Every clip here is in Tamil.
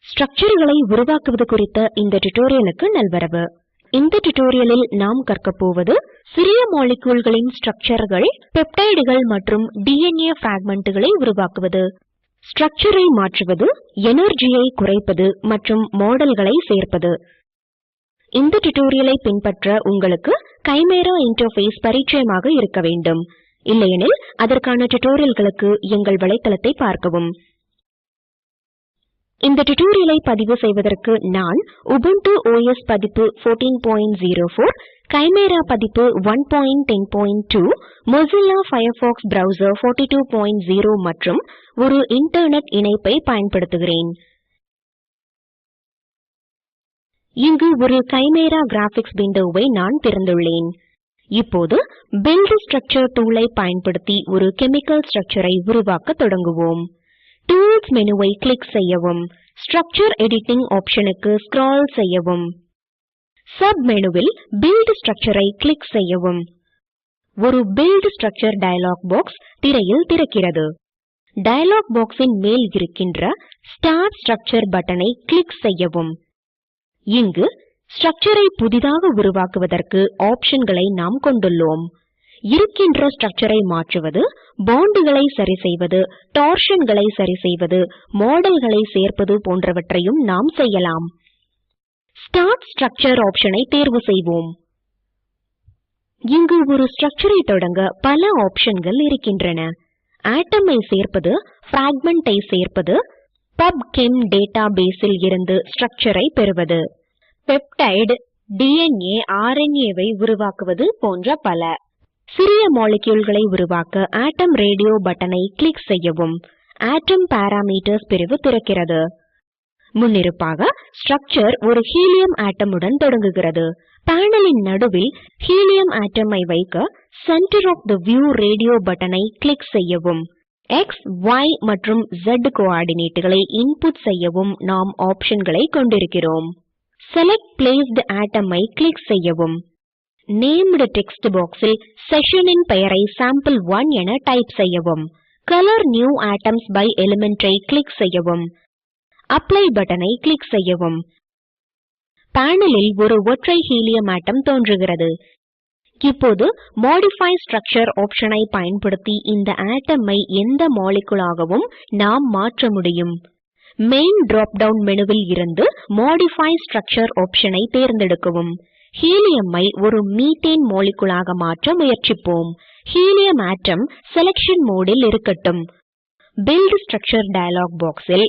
ஸ்ட்ரக்சர்களை உருவாக்குவது குறித்த இந்த டியூட்டோரியலுக்கு நல்வரவு. இந்த டியூட்டோரியலில் நாம் கற்கப் போவது சிறிய மாலிக்யூல்களின் ஸ்ட்ரக்சர்கள், பெப்டைடுகள் மற்றும் DNA பிராக்மெண்ட்களை உருவாக்குவது, ஸ்ட்ரக்சரை மாற்றுவது, எனர்ஜியை குறைப்பது மற்றும் மாடல்களை சேர்ப்பது. இந்த டியூட்டோரியலை பின்பற்ற உங்களுக்கு கைமேரா இன்டர்ஃபேஸ் பரிச்சயமாக இருக்க வேண்டும். இல்லையெனில் அதற்கான டியூட்டோரியல்களுக்கு எங்கள் வலைத்தளத்தை பார்க்கவும். இந்த டியூட்டோரியலை பதிவு செய்வதற்கு நான் Ubuntu OS பதிப்பு 14.04, கைமேரா பதிப்பு 1.10.2, Mozilla Firefox browser 42.0 மற்றும் ஒரு இன்டர்நெட் இணைப்பை பயன்படுத்துகிறேன். இங்கு ஒரு கைமேரா கிராபிக்ஸ் விண்டோவை நான் திறந்துள்ளேன். இப்போது Build Structure டூலை பயன்படுத்தி ஒரு கெமிக்கல் ஸ்ட்ரக்சரை உருவாக்க தொடங்குவோம். டூல்ஸ் மெனுவை கிளிக் செய்யவும். ஸ்ட்ரக்சர் எடிட்டிங் ஆப்ஷனுக்கு ஸ்க்ரால் செய்யவும். சப் மெனுவில் பில்ட் ஸ்ட்ரக்சரை கிளிக் செய்யவும். ஒரு பில்ட் ஸ்ட்ரக்சர் டயலாக் பாக்ஸ் திரையில் திறக்கிறது. டயலாக் பாக்ஸின் மேல் இருக்கின்ற ஸ்டார்ட் ஸ்ட்ரக்சர் பட்டனை கிளிக் செய்யவும். இங்கு ஸ்ட்ரக்சரை புதிதாக உருவாக்குவதற்கு ஆப்ஷன்களை நாம் கொண்டுள்ளோம். இருக்கின்ற ஸ்ட்ரக்சரை மாற்றுவது, பாண்டுகளை சரி செய்வது, டார்ஷன்களை சரி செய்வது, மாடல்களை சேர்ப்பது போன்றவற்றையும் நாம் செய்யலாம். ஸ்டார்ட் ஸ்ட்ரக்சர் ஆப்ஷனை தேர்வு செய்வோம். இங்கு ஒரு ஸ்ட்ரக்சரை தொடங்க பல ஆப்ஷன்கள் இருக்கின்றன. ஆட்டமை சேர்ப்பது, பிராக்மெண்டை சேர்ப்பது, பப்கெம் டேட்டாபேஸில் இருந்து ஸ்ட்ரக்சரை பெறுவது, பெப்டைடு, DNA, RNAவை உருவாக்குவது போன்ற பல. சிறிய மாலிக்யூல்களை உருவாக்க ஆட்டம் ரேடியோ பட்டனை கிளிக் செய்யவும். ஆட்டம் பாராமீட்டர்ஸ் பிரிவு திறக்கிறது. முன்னிருப்பாக ஸ்ட்ரக்சர் ஒரு ஹீலியம் ஆட்டமுடன் தொடங்குகிறது. பேனலின் நடுவில் ஹீலியம் ஆட்டமை வைக்க centre of the view radio பட்டனை கிளிக் செய்யவும். X, Y மற்றும் Z கோஆர்டினேட்டுகளை இன்புட் செய்யவும் நாம் ஆப்ஷன்களை கொண்டிருக்கிறோம். செலக்ட் பிளேஸ்ட் ஆட்டமை கிளிக் செய்யவும். நேம்டு டெக்ஸ்ட் பாக்ஸில் செஷனின் பெயரை sample1 என டைப் செய்யவும். கலர் நியூ ஆட்டம்ஸ் பை எலிமெண்டை கிளிக் செய்யவும். அப்ளை பட்டனை கிளிக் செய்யவும். பேனலில் ஒரு ஒற்றை ஹீலியம் ஆட்டம் தோன்றுகிறது. இப்போது மாடிஃபை ஸ்ட்ரக்சர் ஆப்ஷனை பயன்படுத்தி இந்த ஆட்டமை எந்த மாலிகுலாகவும் நாம் மாற்ற முடியும். மெயின் டிராப் டவுன் மெனுவில் இருந்து மாடிஃபை ஸ்ட்ரக்சர் ஆப்ஷனை தேர்ந்தெடுக்கவும். ஹீலியமை ஒரு மீத்தேன் மாலிகுலாக மாற்ற முயற்சிப்போம். ஹீலியம் ஆட்டம் செலக்ஷன் மோடில் இருக்கட்டும். பில்ட் ஸ்ட்ரக்சர் டயலாக் பாக்ஸில்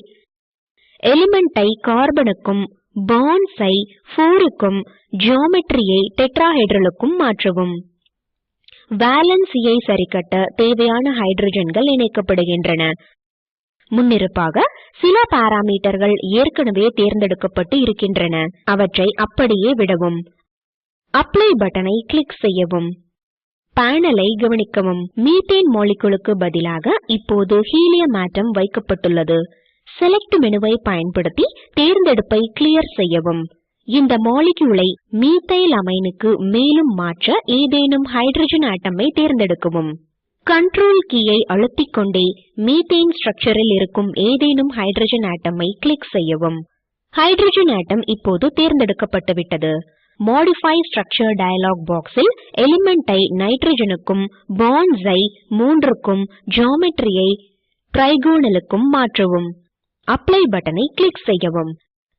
எலிமெண்டை கார்பனுக்கும், பாண்ட்ஸை 4க்கும், ஜியோமெட்ரியை டெட்ராஹெட்ரலுக்கும் மாற்றவும். வேலன்சியை சரிக்கட்ட தேவையான ஹைட்ரஜன்கள் இணைக்கப்படுகின்றன. முன்னிருப்பாக சில பாராமீட்டர்கள் ஏற்கனவே தேர்ந்தெடுக்கப்பட்டு இருக்கின்றன. அவற்றை அப்படியே விடவும். அப்ளை பட்டனை கிளிக் செய்யவும். பேனலை கவனிக்கவும். மீத்தேன் மாலிகுலுக்கு பதிலாக இப்போது ஹீலியம் ஆட்டம் வைக்கப்பட்டுள்ளது. செலக்ட் மெனுவை பயன்படுத்தி தேர்ந்தெடுப்பை கிளியர் செய்யவும். இந்த மாலிகுலை மீத்தைல் அமைனுக்கு மேலும் மாற்ற ஏதேனும் ஹைட்ரஜன் ஆட்டமை தேர்ந்தெடுக்கவும். கண்ட்ரோல் கீயை அழுத்திக்கொண்டே மீத்தேன் ஸ்ட்ரக்சரில் இருக்கும் ஏதேனும் ஹைட்ரஜன் ஆட்டமை கிளிக் செய்யவும். ஹைட்ரஜன் ஆட்டம் இப்போது தேர்ந்தெடுக்கப்பட்டுவிட்டது. மாடிஃபை ஸ்ட்ரக்சர் டயலாக் பாக்ஸில் எலிமெண்டை நைட்ரஜனுக்கும், பாண்ட்ஸை 3க்கும், ஜியோமெட்ரியை ட்ரைகோனலுக்கும் மாற்றவும். அப்ளை பட்டனை கிளிக் செய்யவும்.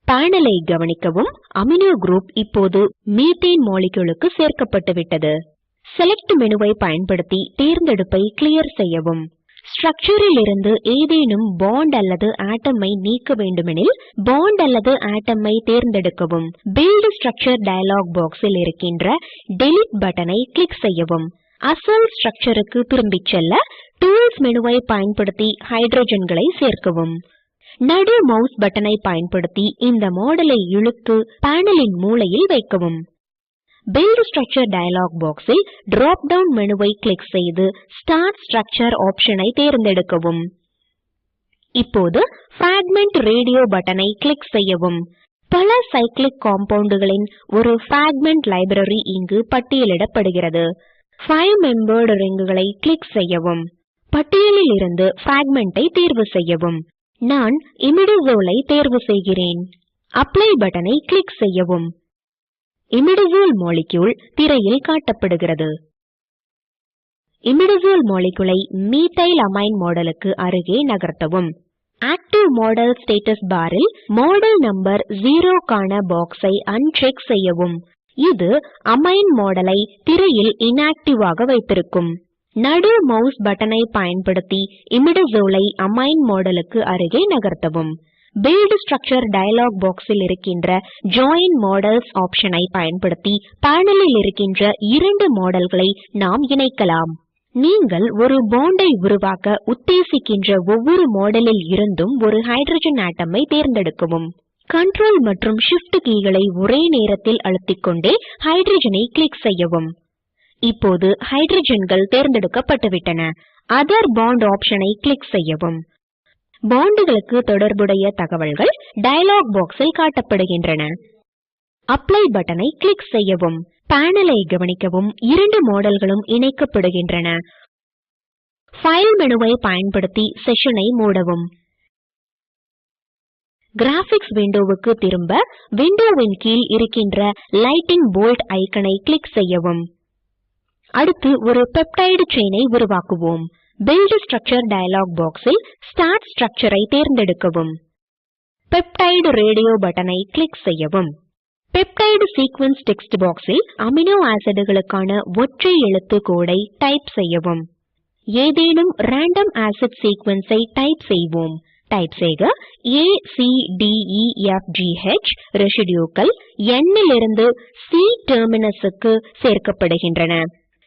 பேனலை கவனிக்கவும். அமினோ குரூப் இப்போது மீத்தேன் மாலிகுலுக்கு சேர்க்கப்பட்டுவிட்டது. செலக்ட் மெனுவை பயன்படுத்தி தேர்ந்தெடுப்பை கிளியர் செய்யவும். ஸ்ட்ரக்சரில் இருந்து ஏதேனும் பாண்ட் அல்லது ஆட்டமை நீக்க வேண்டுமெனில் பாண்ட் அல்லது ஆட்டமை தேர்ந்தெடுக்கவும். பில்ட் ஸ்ட்ரக்சர் டயலாக் பாக்ஸில் இருக்கின்ற டெலீட் பட்டனை கிளிக் செய்யவும். அசல் ஸ்ட்ரக்சருக்கு திரும்பிச் செல்ல டூல்ஸ் மெனுவை பயன்படுத்தி ஹைட்ரஜன்களை சேர்க்கவும். நடு மவுஸ் பட்டனை பயன்படுத்தி இந்த மாடலை இழுத்து பேனலின் மூலையில் வைக்கவும். பில்ட் ஸ்ட்ரக்சர் டயலாக் பாக்ஸில் டிராப் டவுன் மெனுவை கிளிக் செய்து ஸ்டார்ட் ஸ்ட்ரக்சர் ஆப்ஷனை தேர்ந்தெடுக்கவும். இப்போது பிராக்மெண்ட் ரேடியோ பட்டனை கிளிக் செய்யவும். பல சைக்ளிக் காம்பவுண்டுகளின் ஒரு பிராக்மெண்ட் லைப்ரரி இங்கு பட்டியலிடப்படுகிறது. 5 மெம்பர்டு ரிங்குகளை கிளிக் செய்யவும். பட்டியலில் இருந்து பிராக்மெண்டை தேர்வு செய்யவும். நான் imidazole ஐ தேர்வு செய்கிறேன். அப்ளை பட்டனை கிளிக் செய்யவும். imidazole மாலிக்யூல் திரையில் காட்டப்படுகிறது. imidazole மாலிக்யூலை மீதைல் அமைன் மாடலுக்கு அருகே நகர்த்தவும். ஆக்டிவ் மாடல் ஸ்டேட்டஸ் பாரில் மாடல் நம்பர் 0 க்கான பாக்ஸை அன்செக் செய்யவும். இது அமைன் மாடலை திரையில் inactive ஆக வைத்திருக்கும். நடு மவுஸ் பட்டனை பயன்படுத்தி imidazole ஐ அமைன் மாடலுக்கு அருகே நகர்த்தவும். பில்ட் ஸ்ட்ரக்சர் டயலாக் பாக்ஸில் இருக்கின்ற ஜாயின் மாடல்ஸ் ஆப்ஷனை பயன்படுத்தி பேனலில் இருக்கின்ற 2 மாடல்களை நாம் இணைக்கலாம். நீங்கள் ஒரு பாண்டை உருவாக்க உத்தேசிக்கின்ற ஒவ்வொரு மாடலில் இருந்தும் ஒரு ஹைட்ரஜன் ஆட்டமை தேர்ந்தெடுக்கவும். கண்ட்ரோல் மற்றும் ஷிஃப்ட் கீகளை ஒரே நேரத்தில் அழுத்திக்கொண்டே ஹைட்ரஜனை கிளிக் செய்யவும். இப்போது ஹைட்ரஜன்கள் தேர்ந்தெடுக்கப்பட்டுவிட்டன. அதர் பாண்ட் ஆப்ஷனை கிளிக் செய்யவும். பாண்டுகளுக்கு தொடர்புடைய தகவல்கள் டயலாக் பாக்ஸில் காட்டப்படுகின்றன. அப்ளை பட்டனை கிளிக் செய்யவும். பேனலை கவனிக்கவும். 2 மாடல்களும் இணைக்கப்படுகின்றன. ஃபைல் மெனுவை பயன்படுத்தி செஷனை மூடவும். கிராபிக்ஸ் விண்டோவுக்கு திரும்ப விண்டோவின் கீழ் இருக்கின்ற லைட்டிங் போல்ட் ஐக்கனை கிளிக் செய்யவும். அடுத்து ஒரு பெப்டைடு செயினை உருவாக்குவோம். பில்ட் ஸ்ட்ரக்சர் டயலாக் பாக்ஸில் ஸ்டார்ட் ஸ்ட்ரக்சர் ஐ தேர்ந்தெடுக்கவும். பெப்டைடு ரேடியோ பட்டனை கிளிக் செய்யவும். பெப்டைடு சீக்வென்ஸ் டெக்ஸ்ட் பாக்ஸில் அமினோ ஆசிடுகளுக்கான ஒற்றை எழுத்து கோடை டைப் செய்யவும். ஏதேனும் ரேண்டம் ஆசிட் சீக்வென்ஸை டைப் செய்வோம். டைப் செய்க ACDEFGH ரெசிடியூக்கள் N இலிருந்து C டெர்மினஸுக்கு சேர்க்கப்படுகின்றன.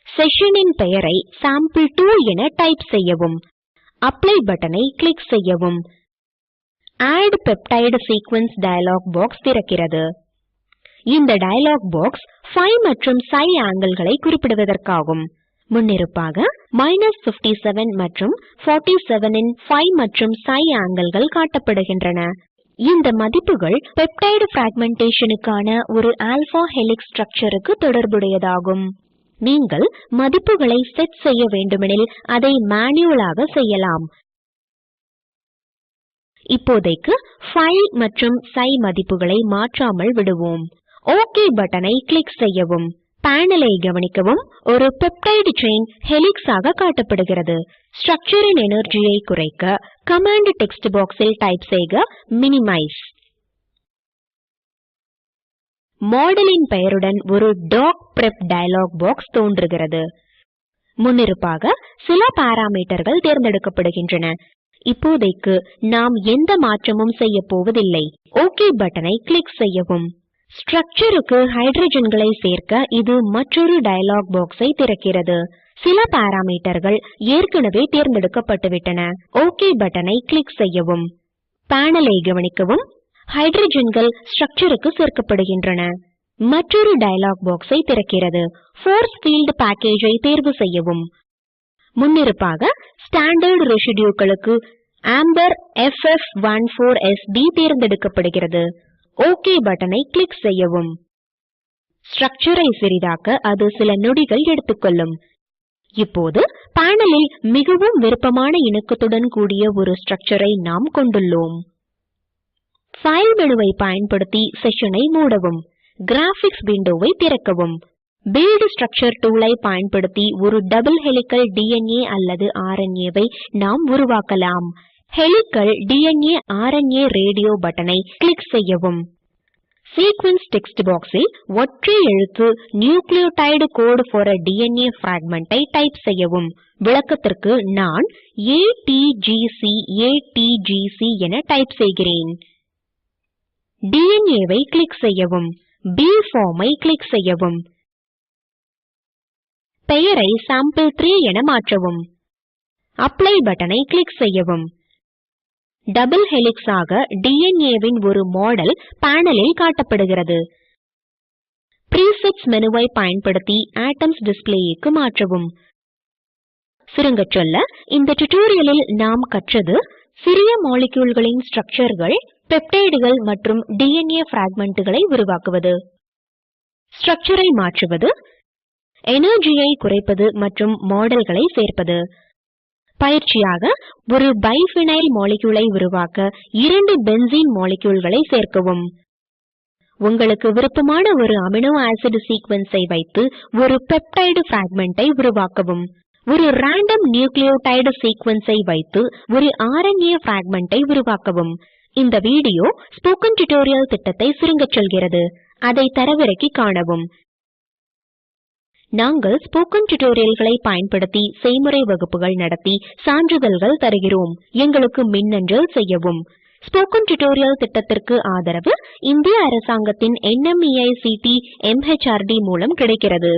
செஷனின் பெயரை sample2 என டைப் செய்யவும். அப்ளை பட்டனை கிளிக் செய்யவும். Add peptide sequence dialog box திறக்கிறது. இந்த டயலாக் பாக்ஸ் phi மற்றும் psi ஆங்கிள்களை குறிப்பிடுவதற்காகும். முன்னிருப்பாக -57 மற்றும் 47 இன் phi மற்றும் psi ஆங்கிள்கள் காட்டப்படுகின்றன. இந்த மதிப்புகள் பெப்டைடு பிராக்மெண்டேஷனுக்கான ஒரு ஆல்பா ஹெலிக்ஸ் ஸ்ட்ரக்சருக்கு தொடர்புடையதாகும். நீங்கள் மதிப்புகளை செட் செய்ய வேண்டுமெனில் அதை மேனுவலாக செய்யலாம். இப்போதைக்கு phi மற்றும் psi மதிப்புகளை மாற்றாமல் விடுவோம். ஓகே பட்டனை கிளிக் செய்யவும். பேனலை கவனிக்கவும். ஒரு பெப்டைடு செயின் ஹெலிக்ஸ் ஆக காட்டப்படுகிறது. ஸ்ட்ரக்சரின் எனர்ஜியை குறைக்க கமாண்ட் டெக்ஸ்ட் பாக்ஸில் டைப் செய்க மினிமைஸ். மாடலின் பெயருடன் ஒரு டாக் பிரெப் டயலாக் பாக்ஸ் தோன்றுகிறது. முன்னிருப்பாக சில பாராமீட்டர்கள் தேர்ந்தெடுக்கப்படுகின்றன. இப்போதைக்கு நாம் எந்த மாற்றமும் செய்ய போவதில்லை. ஓகே பட்டனை கிளிக் செய்யவும். ஸ்ட்ரக்சருக்கு ஹைட்ரஜன்களை சேர்க்க இது மற்றொரு டயலாக் பாக்ஸை திறக்கிறது. சில பாராமீட்டர்கள் ஏற்கனவே தேர்ந்தெடுக்கப்பட்டுவிட்டன. ஓகே பட்டனை கிளிக் செய்யவும். பேனலை கவனிக்கவும். ஹைட்ரஜன்கள் ஸ்ட்ரக்சருக்கு சேர்க்கப்படுகின்றன. மற்றொரு டயலாக் பாக்ஸை திறக்கிறது. ஃபோர்ஸ் ஃபீல்ட் பேக்கேஜை தேர்வு செய்யவும். முன்னிருப்பாக ஸ்டாண்டர்ட் ரெசிடியூக்களுக்கு ஆம்பர் FF14SD தேர்ந்தெடுக்கப்படுகிறது. ஓகே பட்டனை கிளிக் செய்யவும். ஸ்ட்ரக்சரை சிறிதாக்க அது சில நொடிகள் எடுத்துக்கொள்ளும். இப்போது பேனலில் மிகவும் விருப்பமான இணக்கத்துடன் கூடிய ஒரு ஸ்ட்ரக்சரை நாம் கொண்டுள்ளோம். ஃபைல் மெனுவை பயன்படுத்தி செஷனை மூடவும். கிராபிக்ஸ் விண்டோவை திறக்கவும். பில்ட் ஸ்ட்ரக்சர் டூலை பயன்படுத்தி ஒரு டபுள் ஹெலிக்கல் DNA அல்லது RNA-வை நாம் உருவாக்கலாம். ஹெலிக்கல் DNA RNA ரேடியோ பட்டனை கிளிக் செய்யவும். சீக்வென்ஸ் டெக்ஸ்ட் பாக்ஸில் ஒற்றை எழுத்து nucleotide code for a DNA fragment-ஐ டைப் செய்யவும். விளக்கத்திற்கு நான் ATGC என டைப் செய்கிறேன். DNA-வை கிளிக் செய்யவும். B ஃபார்மை கிளிக் செய்யவும். பெயரை sample3 என மாற்றவும். அப்ளை பட்டனை கிளிக் செய்யவும். டபுள் ஹெலிக்ஸ் ஆக DNA-வின் ஒரு மாடல் பேனலில் காட்டப்படுகிறது. Presets மெனுவை பயன்படுத்தி ஆட்டம்ஸ் டிஸ்ப்ளேக்கு மாற்றவும். சுருங்கச் சொல்ல, இந்த டியூட்டோரியலில் நாம் கற்றது சிறிய மாலிக்யூல்களின் ஸ்ட்ரக்சர்கள், பெப்டைடுகள் மற்றும் DNA பிராக்மெண்ட்களை உருவாக்குவது, ஸ்ட்ரக்சரை மாற்றுவது, எனர்ஜியை குறைப்பது மற்றும் மாடல்களை சேர்ப்பது, பயிற்சியாக ஒரு பைஃபினைல் மாலிக்யூலை உருவாக்க 2 பென்சீன் மாலிக்யூல்களை சேர்க்கவும். உங்களுக்கு விருப்பமான ஒரு அமினோ ஆசிட் சீக்வென்ஸை வைத்து ஒரு பெப்டைடு பிராக்மெண்டை உருவாக்கவும். ஒரு ரேண்டம் நியூக்ளியோடைடு சீக்வென்ஸை வைத்து ஒரு RNA பிராக்மெண்டை உருவாக்கவும். இந்த வீடியோ ஸ்போக்கன் டியூட்டோரியல் திட்டத்தை சுருங்கச் சொல்கிறது. அதை தரவிறக்கி காணவும். நாங்கள் ஸ்போக்கன் டியூட்டோரியல்களை பயன்படுத்தி செய்முறை வகுப்புகள் நடத்தி சான்றிதழ்கள் தருகிறோம். எங்களுக்கு மின்னஞ்சல் செய்யவும். ஸ்போக்கன் டியூட்டோரியல் திட்டத்திற்கு ஆதரவு இந்திய அரசாங்கத்தின் NMEICT MHRD மூலம் கிடைக்கிறது.